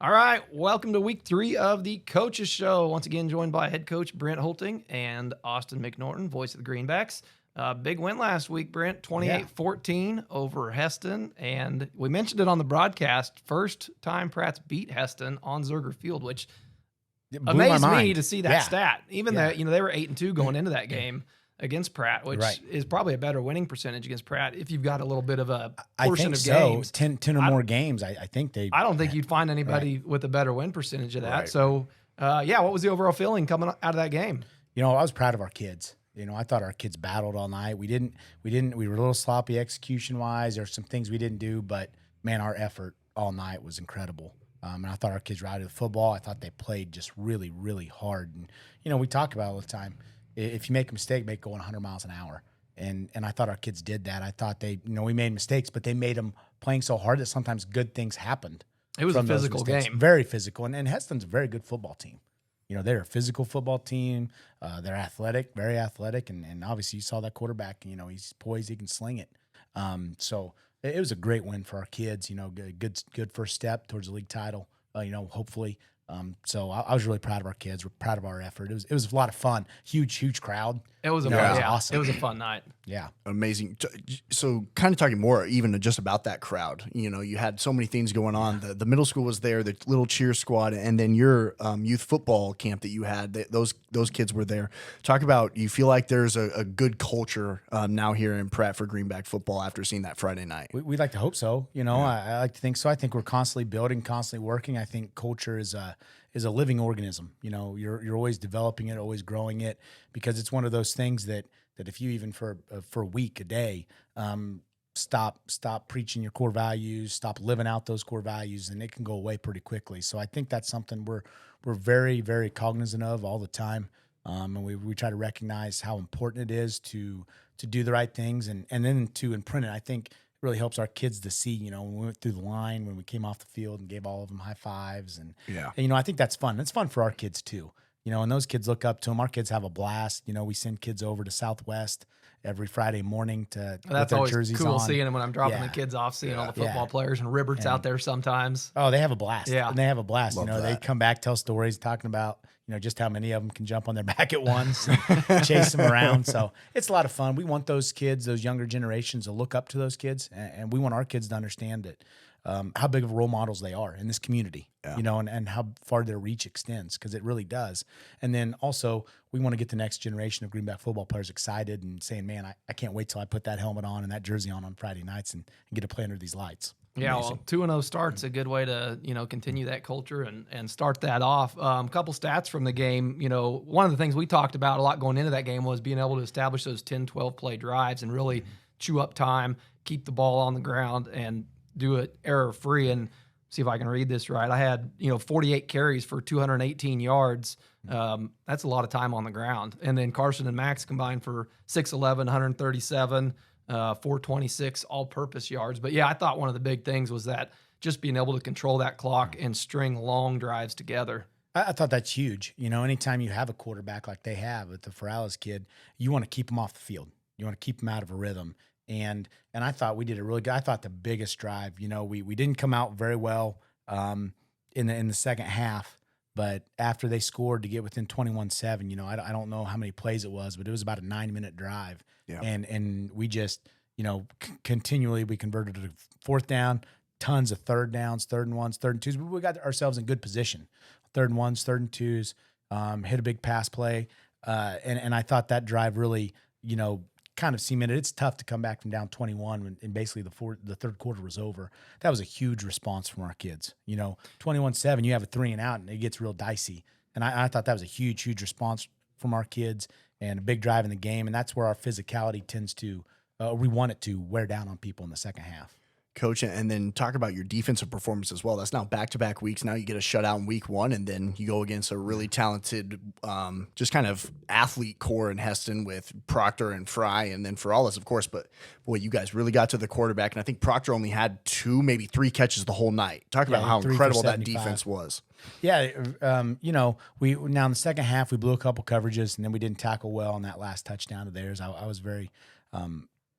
All right, welcome to week 3 of the Coaches Show. Once again, joined by head coach Brent Hoelting and Austin McNorton, voice of the Greenbacks. Big win last week, Brent, 28-14 over Heston. And we mentioned it on the broadcast. First time Pratt's beat Heston on Zerger Field, which amazed me to see that stat. Even though they were 8-2 going into that game against Pratt, which is probably a better winning percentage against Pratt if you've got a little bit of a portion of games. 10 or more games, I think they... I don't think you'd find anybody with a better win percentage of that. Right. So, what was the overall feeling coming out of that game? I was proud of our kids. I thought our kids battled all night. We were a little sloppy execution-wise. There were some things we didn't do, but, man, our effort all night was incredible. And I thought our kids rided the football. I thought they played just really, really hard. And, we talk about it all the time. If you make a mistake, make it going 100 miles an hour. And I thought our kids did that. I thought we made mistakes, but they made them playing so hard that sometimes good things happened. It was a physical game. Very physical. And Heston's a very good football team. They're a physical football team. They're athletic, very athletic. And obviously you saw that quarterback, he's poised, he can sling it. So it was a great win for our kids, good first step towards the league title, hopefully. So I was really proud of our kids. We're proud of our effort. It was a lot of fun. Huge crowd. It was awesome. It was a fun night. Yeah. Amazing. So kind of talking more even just about that crowd, you had so many things going on. The middle school was there, the little cheer squad, and then your youth football camp that you had, those kids were there. Talk about, you feel like there's a good culture now here in Pratt for Greenback football after seeing that Friday night. We'd like to hope so. I like to think so. I think we're constantly building, constantly working. I think culture is a living organism. You're always developing it, always growing it, because it's one of those things that if you even for a week, a day, stop preaching your core values, stop living out those core values, and it can go away pretty quickly. So I think that's something we're very, very cognizant of all the time. And we try to recognize how important it is to do the right things and then to imprint it. I think really helps our kids to see, when we went through the line, when we came off the field and gave all of them high fives. And I think that's fun. It's fun for our kids too. And those kids look up to them. Our kids have a blast. We send kids over to Southwest every Friday morning to that's put their always jerseys cool on. Seeing them when I'm dropping the kids off, seeing all the football players and Ribbert's out there sometimes. Oh, they have a blast. Yeah. And they have a blast. Love that. They come back, tell stories, talking about, just how many of them can jump on their back at once and chase them around. So it's a lot of fun. We want those kids, those younger generations, to look up to those kids. And we want our kids to understand that how big of role models they are in this community, and how far their reach extends, because it really does. And then also we want to get the next generation of Greenback football players excited and saying, man, I can't wait till I put that helmet on and that jersey on Friday nights and get to play under these lights. Yeah, well, 2-0 start's a good way to, continue that culture and start that off. A couple stats from the game. One of the things we talked about a lot going into that game was being able to establish those 10, 12 play drives and really chew up time, keep the ball on the ground, and do it error-free. And see if I can read this right. I had, 48 carries for 218 yards. That's a lot of time on the ground. And then Carson and Max combined for 6'11", 137, 426 all-purpose yards. But, I thought one of the big things was that just being able to control that clock and string long drives together. I thought that's huge. Anytime you have a quarterback like they have with the Ferrales kid, you want to keep him off the field. You want to keep him out of a rhythm. And I thought we did a really good. I thought the biggest drive, we didn't come out very well in the second half, but after they scored to get within 21-7, I don't know how many plays it was, but it was about a 9-minute drive. Yeah. And we just, continually we converted to fourth down, tons of third downs, 3rd and 1s, 3rd and 2s. We got ourselves in good position. 3rd and 1s, 3rd and 2s, hit a big pass play. And I thought that drive really, kind of cemented. It's tough to come back from down 21 and basically the third quarter was over. That was a huge response from our kids. 21-7, you have a 3 and out and it gets real dicey. And I thought that was a huge response from our kids and a big drive in the game. And that's where our physicality tends to, we want it to wear down on people in the second half. Coach, and then talk about your defensive performance as well. That's now back-to-back weeks. Now you get a shutout in week 1, and then you go against a really talented, just kind of athlete core in Heston with Proctor and Fry, and then Ferrales, of course. But, boy, you guys really got to the quarterback, and I think Proctor only had 2, maybe 3 catches the whole night. Talk about how incredible that defense was. Yeah, we now in the second half, we blew a couple coverages, and then we didn't tackle well on that last touchdown of theirs. I was very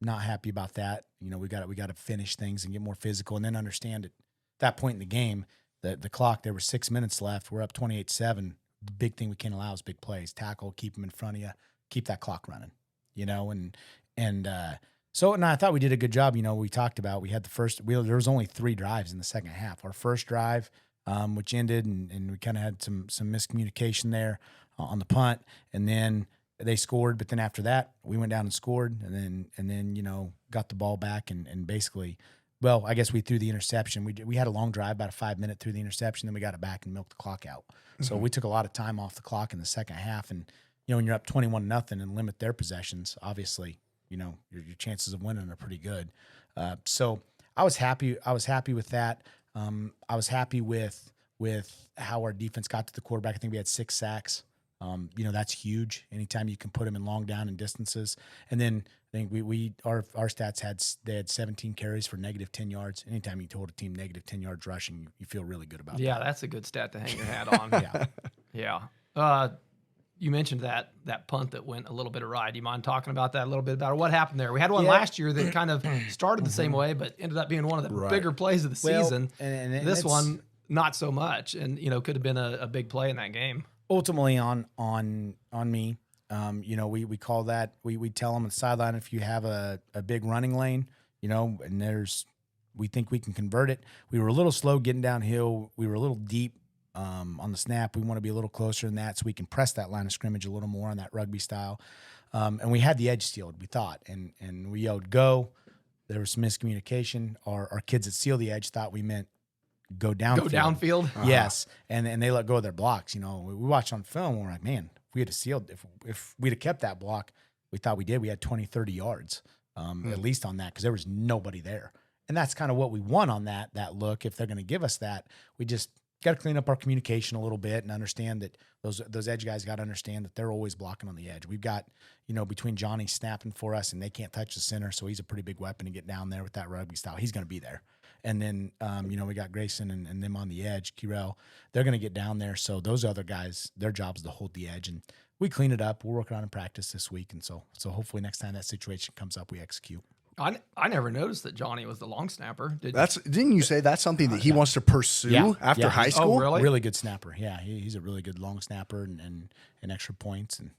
not happy about that. We got to finish things and get more physical, and then understand at that point in the game, the clock. There were 6 minutes left. We're up 28-7. The big thing we can't allow is big plays. Tackle, keep them in front of you, keep that clock running. So I thought we did a good job. We talked about, we had there was only 3 drives in the second half. Our first drive, which ended, and we kind of had some miscommunication there on the punt, and then they scored. But then after that, we went down and scored, and then got the ball back and basically, well, I guess we threw the interception. We had a long drive, about a 5-minute through the interception, then we got it back and milked the clock out. Mm-hmm. So we took a lot of time off the clock in the second half, and when you're up 21-0 and limit their possessions, obviously, your chances of winning are pretty good. So I was happy. I was happy with that. I was happy with how our defense got to the quarterback. I think we had 6 sacks. That's huge. Anytime you can put them in long down and distances. And then I think our stats they had 17 carries for -10 yards. Anytime you hold a team -10 yards rushing, you feel really good about that. Yeah, that's a good stat to hang your hat on. Yeah. You mentioned that punt that went a little bit awry. Do you mind talking about that a little bit about what happened there? We had one last year that kind of started the same way, but ended up being one of the bigger plays of the season. And this one, not so much, and could have been a big play in that game. Ultimately, on me, we call that. We tell them on the sideline, if you have a big running lane, and we think we can convert it. We were a little slow getting downhill. We were a little deep. On the snap, we want to be a little closer than that so we can press that line of scrimmage a little more on that rugby style. And we had the edge sealed, we thought, and we yelled go. There was some miscommunication. Our kids that sealed the edge thought we meant go downfield. Go downfield? Yes, and they let go of their blocks. We watched on film and we're like, man, if we had sealed, if we'd have kept that block, we thought we did. We had 20, 30 yards at least on that because there was nobody there. And that's kind of what we want on that look. If they're going to give us that, we just got to clean up our communication a little bit and understand that those edge guys got to understand that they're always blocking on the edge. We've got, between Johnny snapping for us and they can't touch the center, so he's a pretty big weapon to get down there with that rugby style. He's going to be there. And then, we got Grayson and them on the edge, Kirel. They're going to get down there. So those other guys, their job is to hold the edge. And we clean it up. We'll work on in practice this week. And so hopefully next time that situation comes up, we execute. I never noticed that Johnny was the long snapper. Didn't you say that's something that he wants to pursue after high school? Oh, really? Really good snapper. Yeah, he's a really good long snapper and extra points. And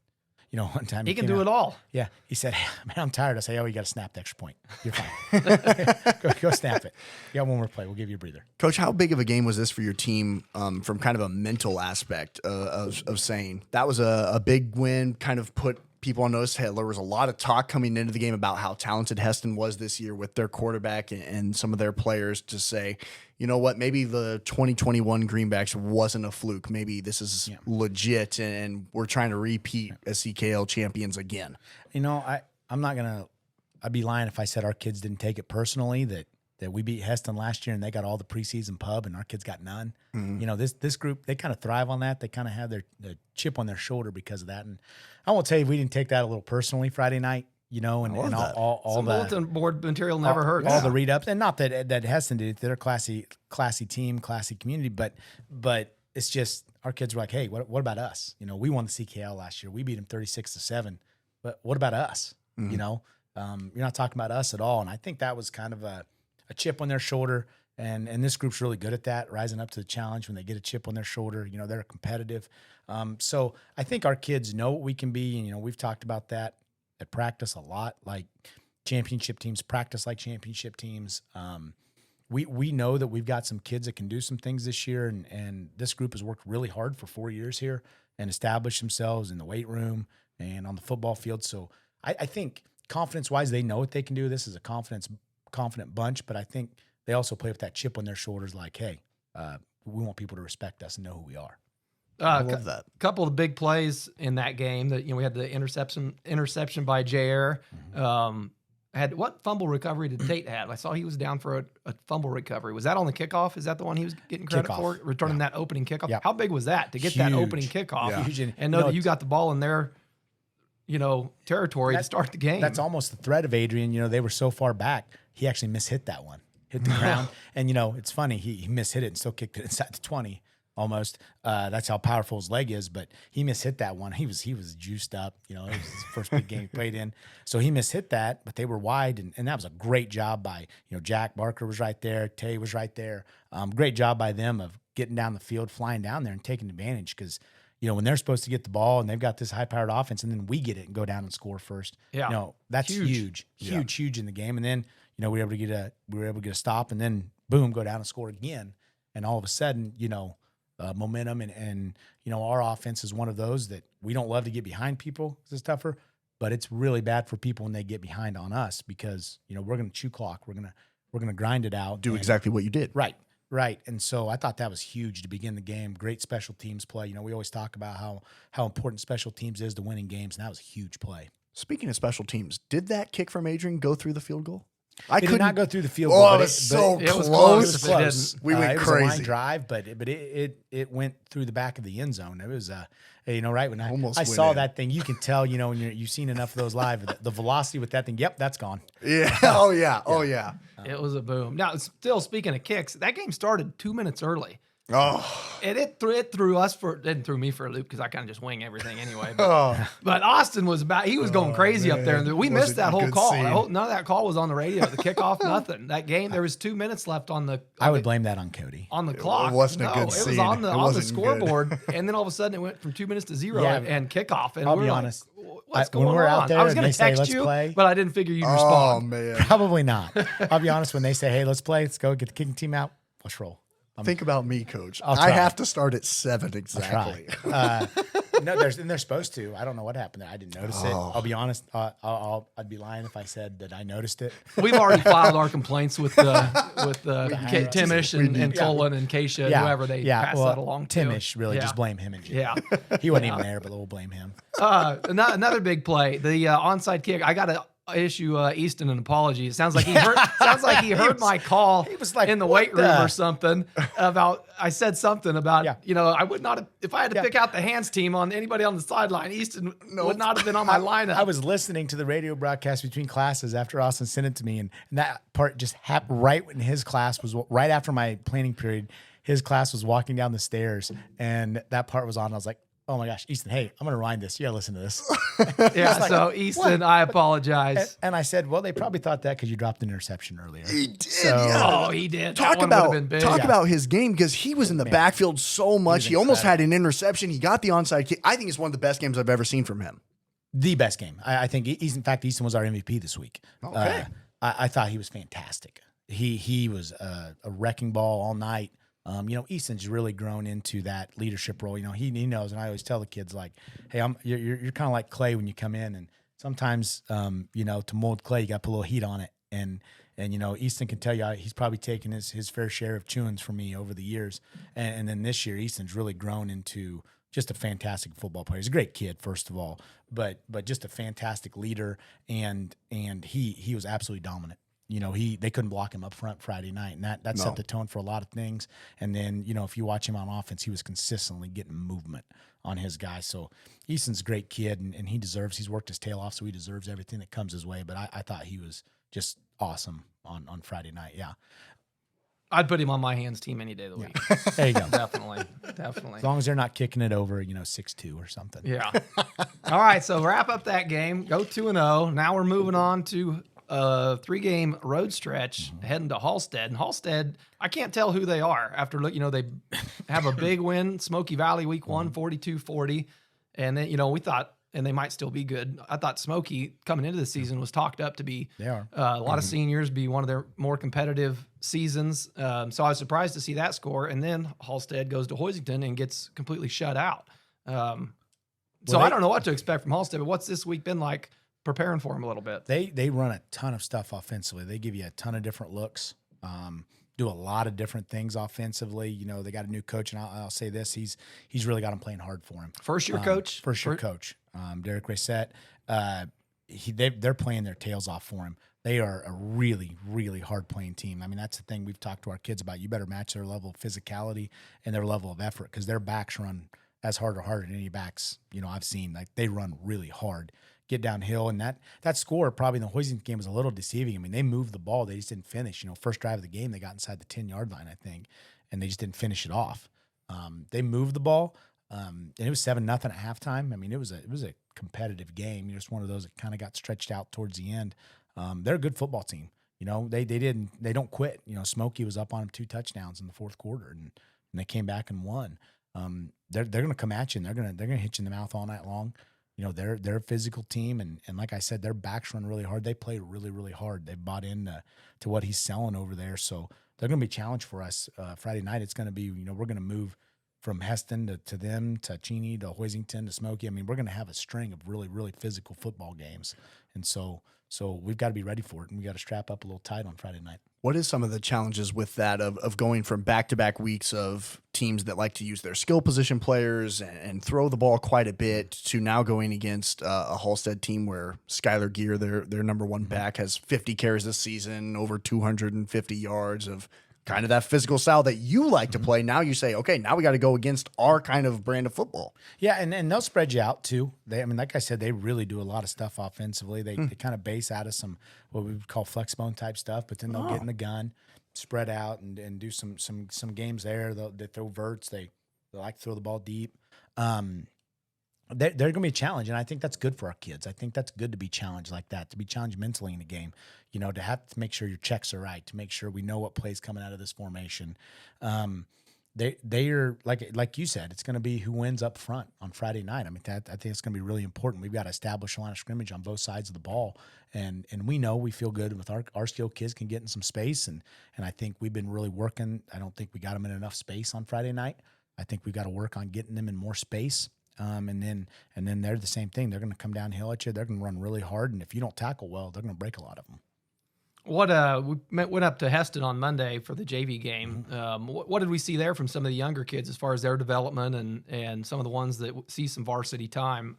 one time he can do it all. Yeah, he said, hey, "Man, I'm tired." I say, "Oh, you got to snap the extra point. You're fine. go snap it. You got one more play. We'll give you a breather." Coach, how big of a game was this for your team from kind of a mental aspect of saying that was a big win? Kind of put people on notice. There was a lot of talk coming into the game about how talented Heston was this year with their quarterback and some of their players to say, you know what, maybe the 2021 Greenbacks wasn't a fluke. Maybe this is legit and we're trying to repeat as CKL champions again. I'd be lying if I said our kids didn't take it personally, that we beat Heston last year and they got all the preseason pub and our kids got none. Mm-hmm. This group, they kind of thrive on that. They kind of have their chip on their shoulder because of that. And I won't tell you if we didn't take that a little personally Friday night, and all the bulletin board material never hurts. All the read ups, and not that Heston did it. They're a classy team, classy community, but it's just our kids were like, hey, what about us? We won the CKL last year. We beat them 36-7. But what about us? Mm-hmm. You're not talking about us at all. And I think that was kind of a chip on their shoulder. And this group's really good at that, rising up to the challenge when they get a chip on their shoulder. They're competitive. So I think our kids know what we can be. And, we've talked about that at practice a lot. Like championship teams practice like championship teams. We know that we've got some kids that can do some things this year. And this group has worked really hard for 4 years here and established themselves in the weight room and on the football field. So I think confidence-wise, they know what they can do. This is a confident bunch, but I think they also play with that chip on their shoulders like, hey, we want people to respect us and know who we are. I love that. A couple of the big plays in that game that we had the interception by Jair. Mm-hmm. Had what fumble recovery did Tate have? I saw he was down for a fumble recovery. Was that on the kickoff? Is that the one he was getting credit for? Returning that opening kickoff? Yep. How big was that to get that opening kickoff? Yeah. Huge. And know that you got the ball in their territory to start the game. That's almost the threat of Adrian. They were so far back, he actually mishit that one, hit the ground. And, it's funny, he mishit it and still kicked it inside the 20 almost. That's how powerful his leg is, but he mishit that one. He was juiced up, it was his first big game he played in. So he mishit that, but they were wide, and that was a great job by, Jack Barker was right there, Tay was right there. Great job by them of getting down the field, flying down there and taking advantage because, when they're supposed to get the ball and they've got this high-powered offense and then we get it and go down and score first, that's huge in the game. And then, we were able to get a stop and then boom, go down and score again. And all of a sudden, momentum and our offense is one of those that we don't love to get behind people. It's tougher, but it's really bad for people when they get behind on us because, we're going to chew clock. We're going to grind it out. Do exactly what you did. Right. And so I thought that was huge to begin the game. Great special teams play. We always talk about how important special teams is to winning games, and that was a huge play. Speaking of special teams, did that kick from Adrian go through the field goal? It did not go through the field goal. Oh, it was so close. It was close. We went it was crazy. a line drive, but it went through the back of the end zone. It was right when I saw that thing, you can tell, when you've seen enough of those live, the velocity with that thing. Yep, that's gone. Yeah. Oh yeah. Oh yeah. It was a boom. Now, still speaking of kicks, that game started 2 minutes early. Oh, and it threw me for a loop because I kind of just wing everything anyway. But Austin was going crazy up there, and we missed that whole call. None of that call was on the radio. The kickoff, nothing. That game, there was 2 minutes left on the. I would blame that on Cody on the clock. It wasn't a good scene. It was on the scoreboard, and then all of a sudden it went from 2 minutes to 0 and kickoff. And I'll be honest. What's going on? Out there I was going to text you, but I didn't figure you'd respond. Oh man, probably not. I'll be honest. When they say, "Hey, let's play. Let's go get the kicking team out. Let's roll." Think about me, Coach. I have to start at 7 exactly. No, they're supposed to. I don't know what happened there. I didn't notice it. I'll be honest. I'd be lying if I said that I noticed it. We've already filed our complaints with Timish and Tolan and Keisha and whoever they pass that along to. Timish, really, just blame him. He wasn't even there, but we'll blame him. Another big play, the onside kick. I got to issue Easton an apology. It sounds like he heard my call. He was like in the weight room or something about. I said something about I would not have, if I had to pick out the hands team on anybody on the sideline. Easton would not have been on my lineup. I was listening to the radio broadcast between classes after Austin sent it to me, and that part just happened right when his class was right after my planning period. His class was walking down the stairs, and that part was on. I was like, oh my gosh, Easton, hey, I'm going to rewind this. You got to listen to this. So Easton, what? I apologize. And I said, well, they probably thought that because you dropped an interception earlier. He did. He did. Talk about his game because he was in the backfield so much. He almost had an interception. He got the onside kick. I think it's one of the best games I've ever seen from him. The best game. I think, in fact, Easton was our MVP this week. Okay. I thought he was fantastic. He was a wrecking ball all night. Easton's really grown into that leadership role. He knows, and I always tell the kids like, "Hey, you're kind of like clay when you come in, and sometimes, to mold clay, you got to put a little heat on it." And Easton can tell you he's probably taken his fair share of chewings from me over the years, and then this year, Easton's really grown into just a fantastic football player. He's a great kid, first of all, but just a fantastic leader, and he was absolutely dominant. They couldn't block him up front Friday night, and that set the tone for a lot of things. And then, if you watch him on offense, he was consistently getting movement on his guys. So Easton's a great kid, and he's worked his tail off, so he deserves everything that comes his way. But I thought he was just awesome on Friday night. Yeah. I'd put him on my hands team any day of the week. There you go. Definitely. As long as they're not kicking it over, 6-2 or something. Yeah. All right, so wrap up that game. Go 2-0. Now we're moving on to 3-game road stretch heading to Halstead. And Halstead, I can't tell who they are after they have a big win, Smoky Valley week 1, 42-40. And then, we thought, and they might still be good. I thought Smoky coming into the season was talked up to be a lot of seniors, be one of their more competitive seasons. So I was surprised to see that score. And then Halstead goes to Hoelting and gets completely shut out. So I don't know what to expect from Halstead, but what's this week been like? Preparing for him a little bit. They run a ton of stuff offensively. They give you a ton of different looks, do a lot of different things offensively. They got a new coach, and I'll say this: he's really got them playing hard for him. First year coach, Derek Reset. They're playing their tails off for him. They are a really, really hard playing team. I mean, that's the thing we've talked to our kids about. You better match their level of physicality and their level of effort because their backs run as hard or harder than any backs I've seen. Like they run really hard. Get downhill, and that score probably in the Hoelting game was a little deceiving. I mean, they moved the ball, they just didn't finish. First drive of the game, they got inside the 10-yard line, I think, and they just didn't finish it off. They moved the ball, and it was 7-0 at halftime. I mean, it was a competitive game. It's one of those that kind of got stretched out towards the end. They're a good football team. They don't quit. Smokey was up on them 2 touchdowns in the fourth quarter, and and they came back and won. They're going to come at you, and they're going to hit you in the mouth all night long. You know, they're a physical team, and like I said, their backs run really hard. They play really, really hard. They bought in to what he's selling over there, so they're going to be a challenge for us Friday night. It's going to be, you know, we're going to move from Heston to them, to Cheney, to Hoisington, to Smoky. I mean, we're going to have a string of really, really physical football games, and so we've got to be ready for it, and we got to strap up a little tight on Friday night. What is some of the challenges with that of going from back-to-back weeks of teams that like to use their skill position players and throw the ball quite a bit to now going against a Halstead team where Skylar Gear, their number one back, has 50 carries this season, over 250 yards of kind of that physical style that you like to play. Now you say, okay, now we got to go against our kind of brand of football. Yeah, and they'll spread you out too. I mean, like I said, they really do a lot of stuff offensively. They kind of base out of some what we would call flex bone type stuff, but then they'll get in the gun, spread out, and do some games there. They throw verts. They like to throw the ball deep. They're going to be a challenge, and I think that's good for our kids. I think that's good to be challenged like that, to be challenged mentally in a game. You know, to have to make sure your checks are right, to make sure we know what plays coming out of this formation. They are like you said, it's going to be who wins up front on Friday night. I mean, I think it's going to be really important. We've got to establish a line of scrimmage on both sides of the ball, and we feel good with our skilled kids can get in some space, and I think we've been really working. I don't think we got them in enough space on Friday night. I think we've got to work on getting them in more space. And then they're the same thing. They're going to come downhill at you. They're going to run really hard, and if you don't tackle well, they're going to break a lot of them. We went up to Heston on Monday for the JV game. What did we see there from some of the younger kids as far as their development and some of the ones that see some varsity time?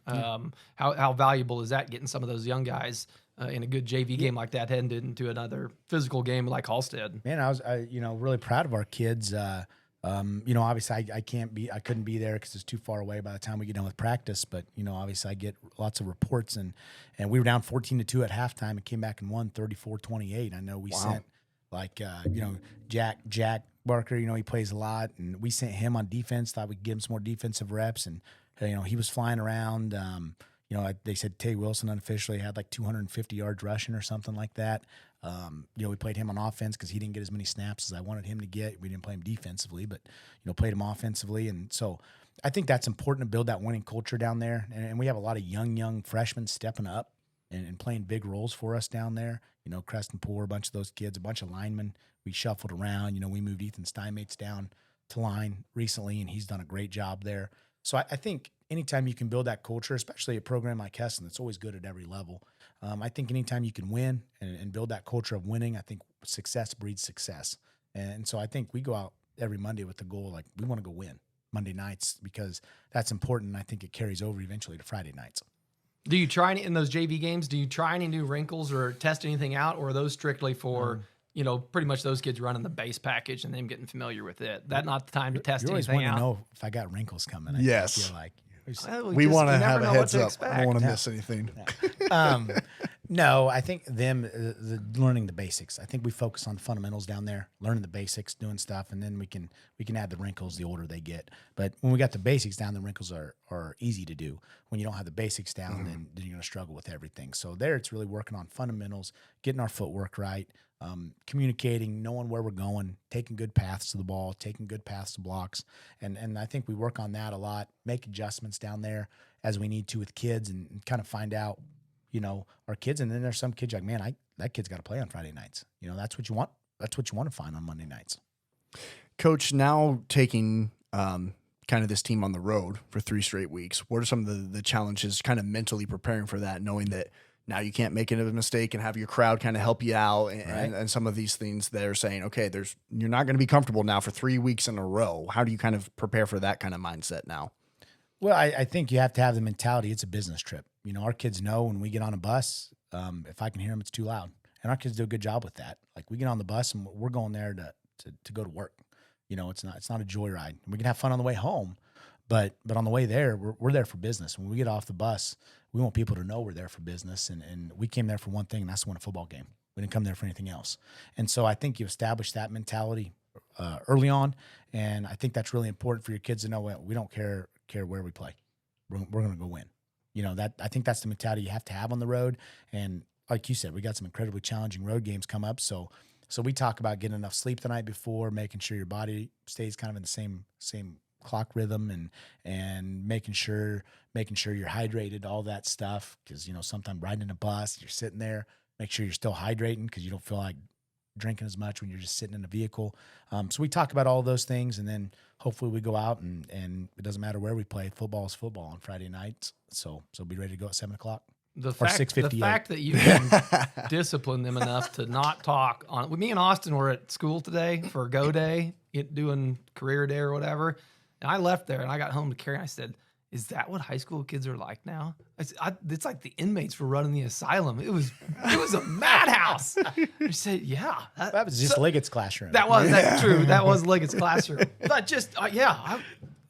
How valuable is that, getting some of those young guys in a good JV game like that, heading into another physical game like Halstead? Man, I was really proud of our kids. Obviously I couldn't be there because it's too far away by the time we get done with practice. But, obviously I get lots of reports, and we were down 14-2 at halftime and came back and won 34-28. I know we sent Jack Barker, he plays a lot, and we sent him on defense, thought we'd give him some more defensive reps. And, he was flying around. They said Tay Wilson unofficially had like 250 yards rushing or something like that. We played him on offense because he didn't get as many snaps as I wanted him to get. We didn't play him defensively, but, played him offensively. And so I think that's important to build that winning culture down there. And we have a lot of young freshmen stepping up and playing big roles for us down there. Creston Poor, a bunch of those kids, a bunch of linemen. We shuffled around. We moved Ethan Steinmates down to line recently, and he's done a great job there. So I think anytime you can build that culture, especially a program like Heston, that's always good at every level. I think anytime you can win and build that culture of winning, I think success breeds success. And so I think we go out every Monday with the goal, like we want to go win Monday nights, because that's important. And I think it carries over eventually to Friday nights. Do you try in those JV games? Do you try any new wrinkles or test anything out, or are those strictly for pretty much those kids running the base package and them getting familiar with it? That not the time to test anything out. You always want to know if I got wrinkles coming. Yes. I feel like we want to have a heads up. I don't want to miss anything. No, I think the learning the basics. I think we focus on the fundamentals down there, learning the basics, doing stuff, and then we can add the wrinkles the older they get. But when we got the basics down, the wrinkles are easy to do. When you don't have the basics down, then you're going to struggle with everything. So there, it's really working on fundamentals, getting our footwork right, communicating, knowing where we're going, taking good paths to the ball, taking good paths to blocks. And I think we work on that a lot, make adjustments down there as we need to with kids, and kind of find out, our kids. And then there's some kids like, man, that kid's got to play on Friday nights. That's what you want. That's what you want to find on Monday nights. Coach, now taking kind of this team on the road for 3 straight weeks, what are some of the challenges kind of mentally preparing for that, knowing that now you can't make a mistake and have your crowd kind of help you out, and some of these things that are saying, okay, you're not going to be comfortable now for 3 weeks in a row. How do you kind of prepare for that kind of mindset now? Well, I think you have to have the mentality. It's a business trip. Our kids know when we get on a bus, if I can hear them, it's too loud. And our kids do a good job with that. Like, we get on the bus and we're going there to go to work. It's not a joyride. We can have fun on the way home, but on the way there, we're there for business. When we get off the bus, we want people to know we're there for business. And we came there for one thing, and that's to win a football game. We didn't come there for anything else. And so I think you establish that mentality early on. And I think that's really important for your kids to know. We don't care where we play. We're going to go win. I think that's the mentality you have to have on the road. And like you said, we got some incredibly challenging road games come up. So So we talk about getting enough sleep the night before, making sure your body stays kind of in the same clock rhythm, and making sure you're hydrated, all that stuff. Because sometimes riding in a bus, you're sitting there, make sure you're still hydrating because you don't feel like drinking as much when you're just sitting in a vehicle. So we talk about all those things, and then hopefully we go out and it doesn't matter where we play. Football is football on Friday nights. So be ready to go at 7:00. The fact that you can discipline them enough to not talk on. Me and Austin were at school today for Go Day, doing career day or whatever. And I left there and I got home to Carrie and I said, "Is that what high school kids are like now?" It's like the inmates were running the asylum. It was a madhouse. She said, "Yeah, that was just Liggett's classroom." That's true. That was Liggett's classroom. But just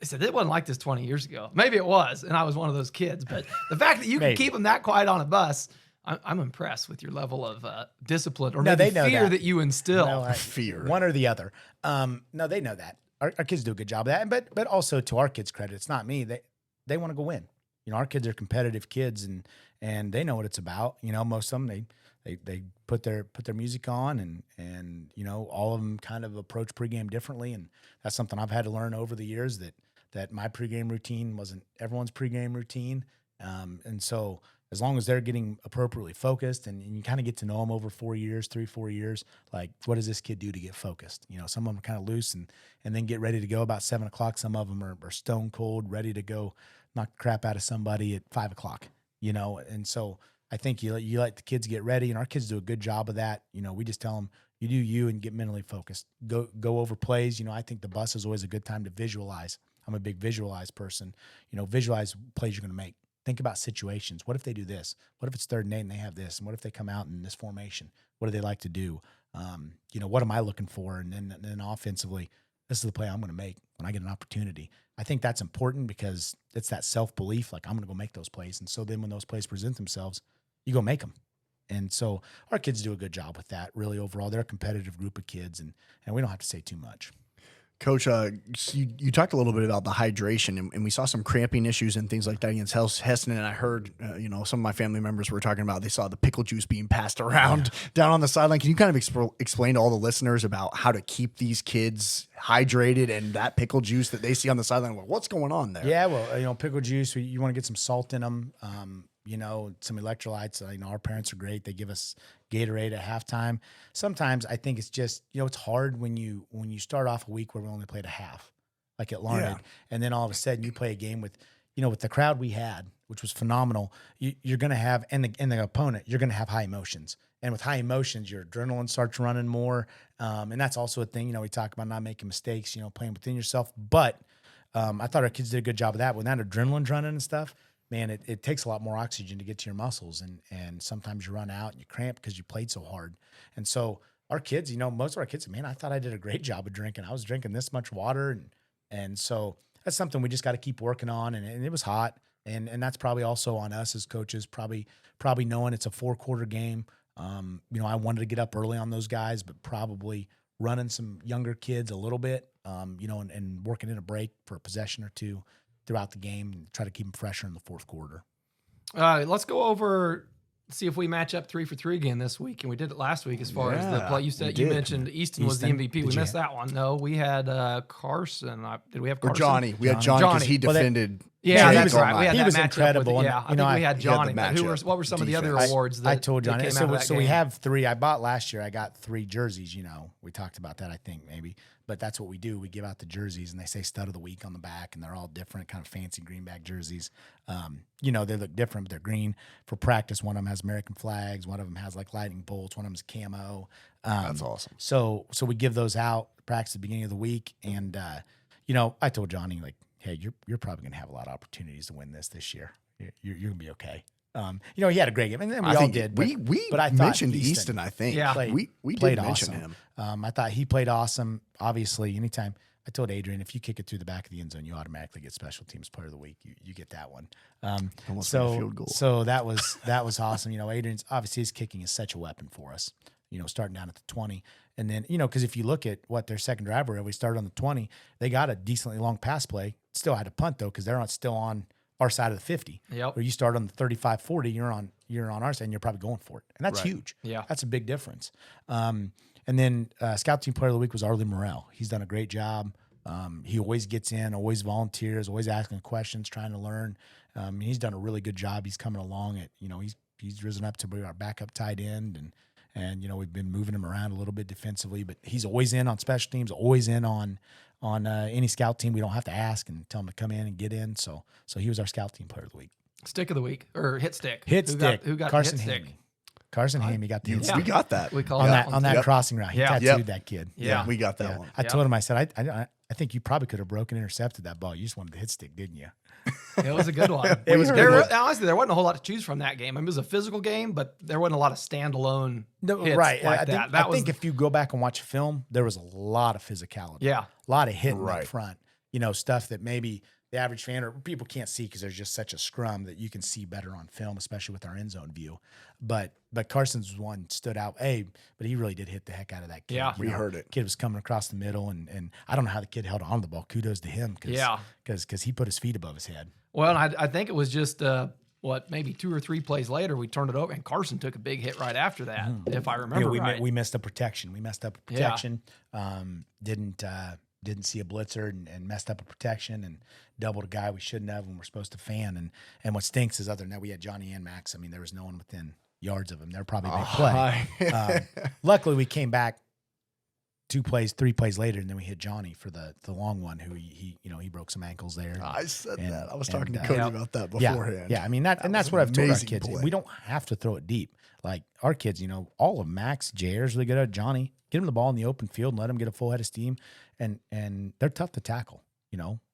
I said, it wasn't like this 20 years ago. Maybe it was, and I was one of those kids. But the fact that you can keep them that quiet on a bus, I'm impressed with your level of discipline or maybe fear that you instill. Fear. One or the other. No, they know that. Our kids do a good job of that. But also to our kids' credit, it's not me. They want to go win. Our kids are competitive kids, and they know what it's about. Most of them, they put their music on, and all of them kind of approach pregame differently. And that's something I've had to learn over the years, that my pregame routine wasn't everyone's pregame routine. And so as long as they're getting appropriately focused and you kind of get to know them over 4 years, 3-4 years, like what does this kid do to get focused? Some of them are kind of loose and then get ready to go about 7:00. Some of them are stone cold, ready to go knock the crap out of somebody at 5:00, And so I think you let the kids get ready, and our kids do a good job of that. We just tell them, you do you and get mentally focused. Go over plays. I think the bus is always a good time to visualize. I'm a big visualize person. Visualize plays you're going to make. Think about situations. What if they do this? What if it's 3rd and 8 and they have this? And what if they come out in this formation? What do they like to do? What am I looking for? And then offensively, this is the play I'm going to make when I get an opportunity. I think that's important because it's that self-belief, like I'm going to go make those plays. And so then when those plays present themselves, you go make them. And so our kids do a good job with that, really, overall. They're a competitive group of kids, and we don't have to say too much. Coach, you talked a little bit about the hydration, and we saw some cramping issues and things like that against Heston. And I heard, some of my family members were talking about they saw the pickle juice being passed around down on the sideline. Can you kind of explain to all the listeners about how to keep these kids hydrated and that pickle juice that they see on the sideline? What's going on there? Yeah, well, pickle juice, you want to get some salt in them. Some electrolytes. Our parents are great. They give us Gatorade at halftime. Sometimes I think it's just, it's hard when you start off a week where we only played a half, like at Larned, and then all of a sudden you play a game with, with the crowd we had, which was phenomenal. You're going to have, and the opponent, you're going to have high emotions. And with high emotions, your adrenaline starts running more. And that's also a thing, we talk about not making mistakes, playing within yourself. But I thought our kids did a good job of that. When that adrenaline's running and stuff, man, it takes a lot more oxygen to get to your muscles, and sometimes you run out and you cramp because you played so hard. And so our kids, most of our kids, man, I thought I did a great job of drinking. I was drinking this much water, and so that's something we just got to keep working on. And it was hot, and that's probably also on us as coaches, probably knowing it's a 4-quarter game. I wanted to get up early on those guys, but probably running some younger kids a little bit, and working in a break for a possession or two throughout the game and try to keep them fresher in the 4th quarter. Let's go over, see if we match up 3 for 3 again this week. And we did it last week as far as the play. You mentioned Easton was the MVP. We missed that one. No, we had Carson. Did we have Carson? Or Johnny. We had Johnny because he defended. That's right. We had he that was matchup incredible. I think we had Johnny. But what were some of the other awards that I told Johnny. came out of that So game? we have 3. I bought last year. I got 3 jerseys. We talked about that, I think, maybe. But that's what we do. We give out the jerseys, and they say stud of the week on the back, and they're all different, kind of fancy greenback jerseys. They look different, but they're green. For practice, one of them has American flags. One of them has like lightning bolts. One of them is camo. That's awesome. So we give those out practice at the beginning of the week. And, I told Johnny, like, hey, you're probably going to have a lot of opportunities to win this year. You're going to be okay. He had a great game, and then we all did. But I mentioned Easton. I think, we played did mention awesome. him. I thought he played awesome. Obviously, anytime I told Adrian, if you kick it through the back of the end zone, you automatically get special teams player of the week. You get that one. Almost like a field goal. So that was awesome. Adrian's obviously his kicking is such a weapon for us. Starting down at the 20, and then because if you look at what their second drive were, we started on the 20. They got a decently long pass play. Still had to punt though because they're still on our side of the 50. Yep. Where you start on the 35-40, you're on our side, and you're probably going for it, and that's huge. Yeah, that's a big difference. And then Scout Team Player of the Week was Arlie Morrell. He's done a great job. He always gets in, always volunteers, always asking questions, trying to learn. He's done a really good job. He's coming along at, he's risen up to be our backup tight end, and we've been moving him around a little bit defensively, but he's always in on special teams, always in on any scout team. We don't have to ask and tell him to come in and get in. So he was our Scout Team Player of the Week. Stick of the week or hit stick. Who got Carson the hit Hamey. stick? Carson Hamey got the hit stick. We got that. We call on that that crossing route. He tattooed that kid. Yeah, we got that one. I told him, I said, I think you probably could have broken intercepted that ball. You just wanted the hit stick, didn't you? It was a good one. Honestly, there wasn't a whole lot to choose from that game. I mean, it was a physical game, but there wasn't a lot of standalone hits like that. I think if you go back and watch film, there was a lot of physicality. Yeah. A lot of hitting up front. Stuff that maybe the average fan or people can't see because there's just such a scrum that you can see better on film, especially with our end zone view. But Carson's one stood out. But he really did hit the heck out of that kid. Yeah, we heard it. Kid was coming across the middle, and I don't know how the kid held on to the ball. Kudos to him because he put his feet above his head. Well, I think it was just maybe 2 or 3 plays later we turned it over, and Carson took a big hit right after that, if I remember right. We missed a protection. Didn't see a blitzer and messed up a protection and doubled a guy we shouldn't have when we're supposed to fan. And what stinks is other than that, we had Johnny and Max. I mean, there was no one within yards of him. They're probably big play. Luckily, we came back 3 plays later, and then we hit Johnny for the long one. Who he broke some ankles there. I said that. I was talking to Cody about that beforehand. Yeah. I mean that's what I've told our kids. Play. We don't have to throw it deep. Like our kids, all of Max, JR's really good at Johnny. Get him the ball in the open field and let him get a full head of steam. And they're tough to tackle.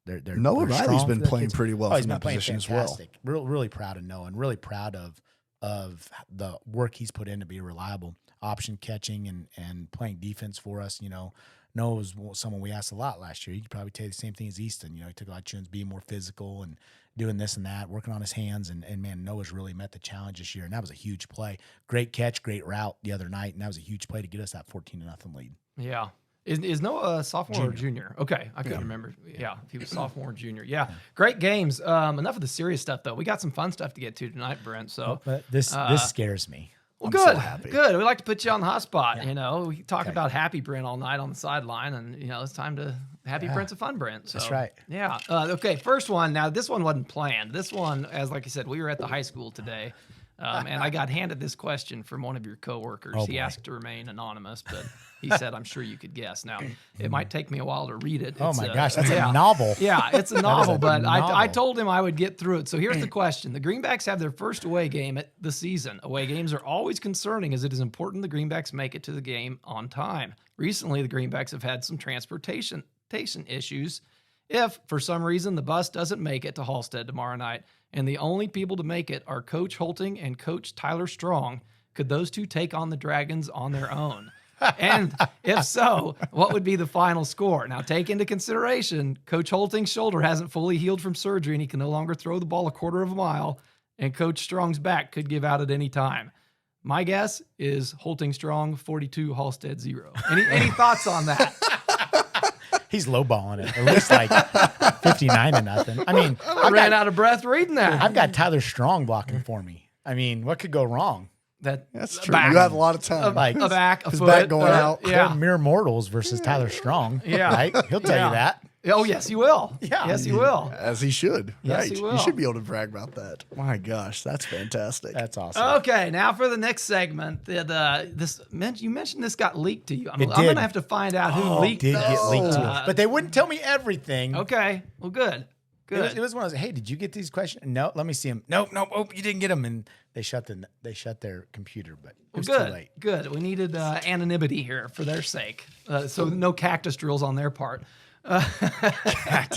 They're Noah Riley's been playing kids. pretty well from that position fantastic. as well. Really proud of Noah and really proud of the work he's put in to be reliable, option catching and playing defense for us. Noah was someone we asked a lot last year. He could probably tell you the same thing as Easton. He took a lot of tunes, being more physical and doing this and that, working on his hands. And man, Noah's really met the challenge this year. And that was a huge play. Great catch, great route the other night. And that was a huge play to get us that 14-0 lead. Yeah. Is Noah a sophomore or junior? Okay, I couldn't remember. Yeah, if he was sophomore or junior. Yeah, great games. Enough of the serious stuff, though. We got some fun stuff to get to tonight, Brent. So this scares me. Well, I'm good, so happy. good. We like to put you on the hot spot. Yeah. We talked about happy Brent all night on the sideline, and it's time to happy Brent's a fun Brent. So, that's right. Yeah. Okay. First one. Now this one wasn't planned. This one, like you said, we were at the high school today. And I got handed this question from one of your coworkers. He asked to remain anonymous, but he said, I'm sure you could guess. Now, it might take me a while to read it. Oh, my gosh. That's a novel. Yeah, it's a novel, but novel. I told him I would get through it. So here's the question. The Greenbacks have their first away game at the season. Away games are always concerning as it is important the Greenbacks make it to the game on time. Recently, the Greenbacks have had some transportation issues. If, for some reason, the bus doesn't make it to Halstead tomorrow night, and the only people to make it are Coach Hoelting and Coach Tyler Strong, could those two take on the Dragons on their own? And if so, what would be the final score? Now, take into consideration, Coach Hoelting's shoulder hasn't fully healed from surgery, and he can no longer throw the ball a quarter of a mile, and Coach Strong's back could give out at any time. My guess is Hoelting Strong 42, Halstead 0. Any thoughts on that? He's lowballing it. At least like 59-0. I mean, I ran out of breath reading that. I've got Tyler Strong blocking for me. I mean, what could go wrong? That's true. You have a lot of time. A back, a his foot, back going out. They're mere mortals versus Tyler Strong. Yeah. Right? He'll tell you that. Oh, yes, he will. Yeah. Yes, he will. As he should. Yes, right. he will. You should be able to brag about that. My gosh, that's fantastic. That's awesome. Okay, now for the next segment. You mentioned this got leaked to you. I'm did. going to have to find out who leaked It did this. get leaked to us. But they wouldn't tell me everything. Okay, well, good. Good. It was one of those, hey, did you get these questions? No, let me see them. No, you didn't get them. And they shut their computer, but it was too late. Good. We needed anonymity here for their sake. So no cactus drills on their part.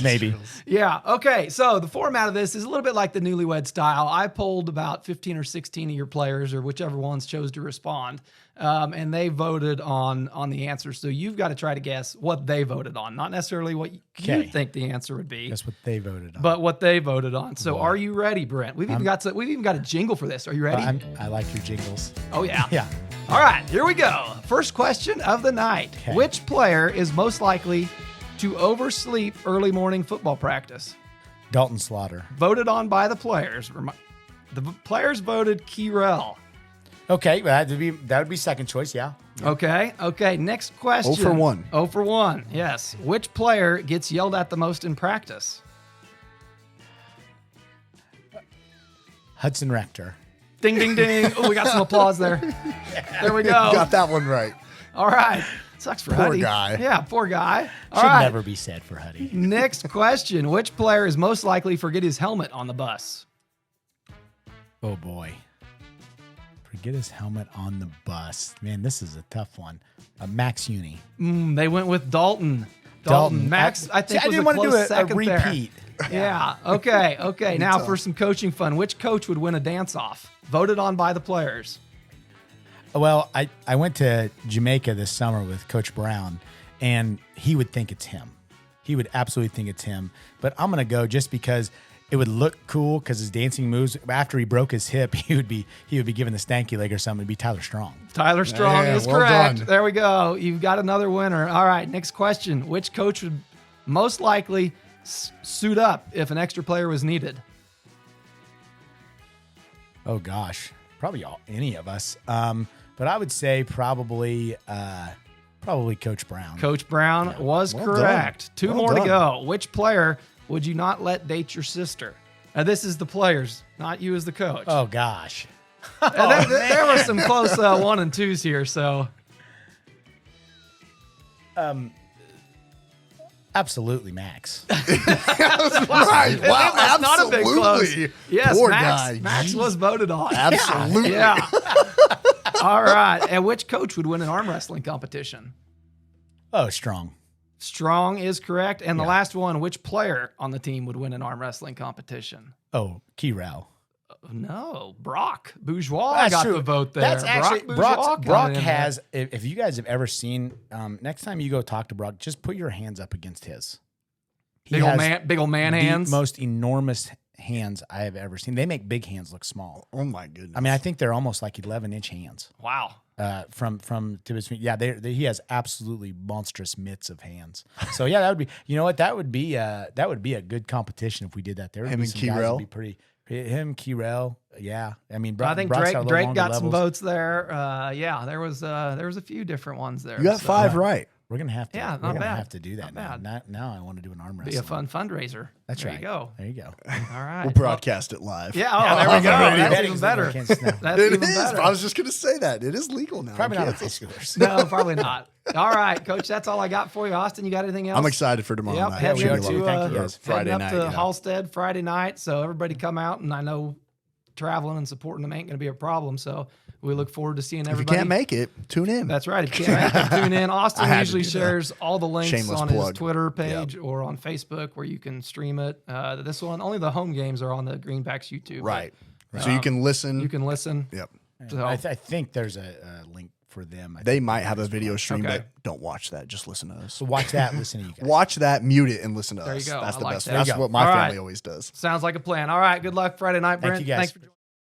Maybe. Yeah. Okay. So the format of this is a little bit like the newlywed style. I polled about 15 or 16 of your players, or whichever ones chose to respond, and they voted on the answers. So you've got to try to guess what they voted on, not necessarily what you think the answer would be. That's what they voted on. But what they voted on. So are you ready, Brent? We've even got a jingle for this. Are you ready? I like your jingles. Oh yeah. Yeah. All right. Here we go. First question of the night: Which player is most likely to oversleep early morning football practice? Dalton Slaughter. Voted on by the players. The players voted Keyrell. Okay, that would be second choice, yeah. Okay. Okay. Next question. 0 for 1. 0 for 1. Yes. Which player gets yelled at the most in practice? Hudson Rector. Ding, ding, ding. Oh, we got some applause there. There we go. Got that one right. All right. Sucks for Poor Huddy. guy. Yeah, poor guy. All Should right. never be said for Huddy. Next question. Which player is most likely to forget his helmet on the bus? Oh boy. Forget his helmet on the bus. Man, this is a tough one. Max Uni. They went with Dalton. Max, I think, I was didn't a want to do close a second repeat. there. Yeah. Okay. Okay. Now for some coaching fun. Which coach would win a dance-off? Voted on by the players. Well, I went to Jamaica this summer with Coach Brown, and he would think it's him. He would absolutely think it's him. But I'm going to go just because it would look cool because his dancing moves. After he broke his hip, he would be given the stanky leg or something. It'd be Tyler Strong. Tyler Strong Yeah, is well correct. done. There we go. You've got another winner. All right. Next question. Which coach would most likely suit up if an extra player was needed? Oh gosh, probably any of us. But I would say probably Coach Brown. Coach Brown was Well correct. done. Two Well more to done. go. Which player would you not let date your sister? Now, this is the players, not you as the coach. Oh gosh. And there were some close 1 and 2s here. So Absolutely, Max. Right. Wow. that's not a big close. Absolutely. Yes, Poor Max. guy. Max was voted on. Absolutely. Yeah. All right. And which coach would win an arm wrestling competition? Oh, Strong. Strong is correct. And the last one, which player on the team would win an arm wrestling competition? Oh, Kirel. No, Brock Bourgeois That's got true. the vote there. That's actually Bourgeois Brock got in has. If you guys have ever seen, next time you go talk to Brock, just put your hands up against his. He there. Big old man the hands. most enormous hands I have ever seen. They make big hands look small. Oh my goodness. I mean, I think they're almost like 11-inch hands. Wow. From to between. Yeah, he has absolutely monstrous mitts of hands. So yeah, that would be. You know what? That would be a good competition if we did that. There would Him be and some guys Kirel? that'd be pretty. Him, Kirel. Yeah, I mean, I think Brock's got a little Drake longer got some levels. votes there. Yeah, there was a few different ones there. you got So, 5 right. We're gonna have to. Yeah, we're not gonna bad. have to do that Not now. bad. Now I want to do an arm Be wrestling. a fun fundraiser. That's there right. You go. There you go. All right. We'll broadcast it live. Yeah. Oh, there we go. already That's betting even so better. we can't snap. That's It even is. better. I was just going to say that. It is legal now. Probably in not high Kansas. schoolers. No, probably not. All right, Coach. That's all I got for you, Austin. You got anything else? I'm excited for tomorrow Yep, night. heading we are up too. to Thank you, guys. Friday heading up night. to yeah. Halstead Friday night. So everybody come out, and I know traveling and supporting them ain't going to be a problem. So we look forward to seeing If you everybody. can't make it, tune in. That's right. If you can't make it, tune in. Austin I had to usually do that. shares all the links Shameless on his plug. Twitter page or on Facebook where you can stream it. This one, only the home games are on the Greenbacks YouTube. Right. So you can listen. You can listen. Yep. So, I think there's a link for them. They might have a video stream, Okay. but don't watch that. Just listen to us. So watch that. Listen to you guys. Watch that, mute it, and listen to There you us. go. That's I the like best. that. That's There you go. what my All family right. always does. sounds like a plan. All right. Good luck Friday night, Thank Brent. you, guys. Thanks for joining.